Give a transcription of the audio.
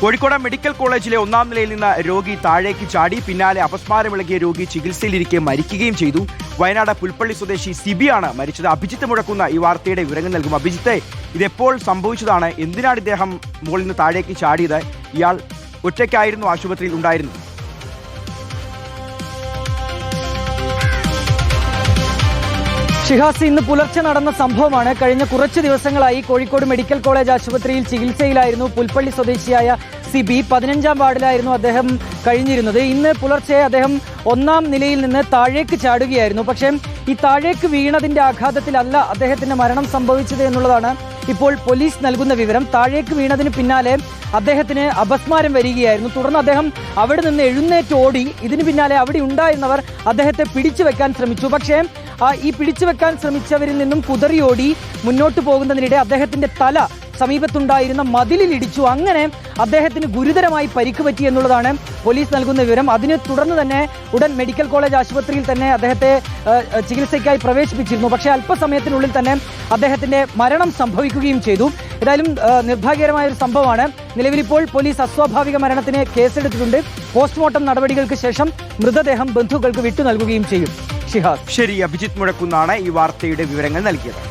Kozhikode medical കോളേജിലെ 1-ാം നിലയിൽ നിന്ന് രോഗി താഴേക്ക് ചാടി. പിന്നാലെ അപസ്മാരമിളകിയ രോഗി ചികിത്സയിലിരിക്കെ മരിക്കുകയും ചെയ്തു. വയനാട് പുൽപ്പള്ളി സ്വദേശി സിബിയാണ് മരിച്ചത്. അഭിജിത്ത് മുഴക്കുന്ന ഈ വാർത്തയുടെ വിവരങ്ങൾ നൽകും. അഭിജിത്തെ, ഇതെപ്പോൾ സംഭവിച്ചതാണ്? എന്തിനാണ് ഇദ്ദേഹം മുകളിൽ നിന്ന് താഴേക്ക് ചാടിയത്? ഇയാൾ ഒറ്റയ്ക്കായിരുന്നു ആശുപത്രിയിൽ ഉണ്ടായിരുന്നു? ഷിഹാസ്, ഇന്ന് പുലർച്ചെ നടന്ന സംഭവമാണ്. കഴിഞ്ഞ കുറച്ച് ദിവസങ്ങളായി കോഴിക്കോട് മെഡിക്കൽ കോളേജ് ആശുപത്രിയിൽ ചികിത്സയിലായിരുന്നു പുൽപ്പള്ളി സ്വദേശിയായ സിബി. 15-ാം വാർഡിലായിരുന്നു അദ്ദേഹം കഴിഞ്ഞിരുന്നത്. ഇന്ന് പുലർച്ചെ അദ്ദേഹം 1-ാം നിലയിൽ നിന്ന് താഴേക്ക് ചാടുകയായിരുന്നു. പക്ഷേ ഈ താഴേക്ക് വീണതിന്റെ ആഘാതത്തിലല്ല അദ്ദേഹത്തിന്റെ മരണം സംഭവിച്ചത് എന്നുള്ളതാണ് ഇപ്പോൾ പോലീസ് നൽകുന്ന വിവരം. താഴേക്ക് വീണതിന് പിന്നാലെ അദ്ദേഹത്തിന് അപസ്മാരം വരികയായിരുന്നു. തുടർന്ന് അദ്ദേഹം അവിടെ നിന്ന് എഴുന്നേറ്റ് ഓടി. ഇതിന് പിന്നാലെ അവിടെ ഉണ്ടായിരുന്നവർ അദ്ദേഹത്തെ പിടിച്ചു വെക്കാൻ ശ്രമിച്ചു. പക്ഷേ ഈ പിടിച്ചു വെക്കാൻ ശ്രമിച്ചവരിൽ നിന്നും കുതറിയോടി മുന്നോട്ട് പോകുന്നതിനിടെ അദ്ദേഹത്തിന്റെ തല സമീപത്തുണ്ടായിരുന്ന മതിലിൽ ഇടിച്ചു. അങ്ങനെ അദ്ദേഹത്തിന് ഗുരുതരമായി പരിക്ക് പറ്റി എന്നുള്ളതാണ് പോലീസ് നൽകുന്ന വിവരം. അതിനെ തുടർന്ന് തന്നെ ഉടൻ മെഡിക്കൽ കോളേജ് ആശുപത്രിയിൽ തന്നെ അദ്ദേഹത്തെ ചികിത്സയ്ക്കായി പ്രവേശിപ്പിച്ചിരുന്നു. പക്ഷേ അല്പസമയത്തിനുള്ളിൽ തന്നെ അദ്ദേഹത്തിന്റെ മരണം സംഭവിക്കുകയും ചെയ്തു. ഏതായാലും നിർഭാഗ്യകരമായ ഒരു സംഭവമാണ്. നിലവിലിപ്പോൾ പോലീസ് അസ്വാഭാവിക മരണത്തിന് കേസെടുത്തിട്ടുണ്ട്. പോസ്റ്റ്മോർട്ടം നടപടികൾക്ക് ശേഷം മൃതദേഹം ബന്ധുക്കൾക്ക് വിട്ടു നൽകുകയും ചെയ്യും. ഷിഹാസ്. ശരി, അഭിജിത്ത് മുഴക്കുന്നാണ് ഈ വാർത്തയുടെ വിവരങ്ങൾ നൽകിയത്.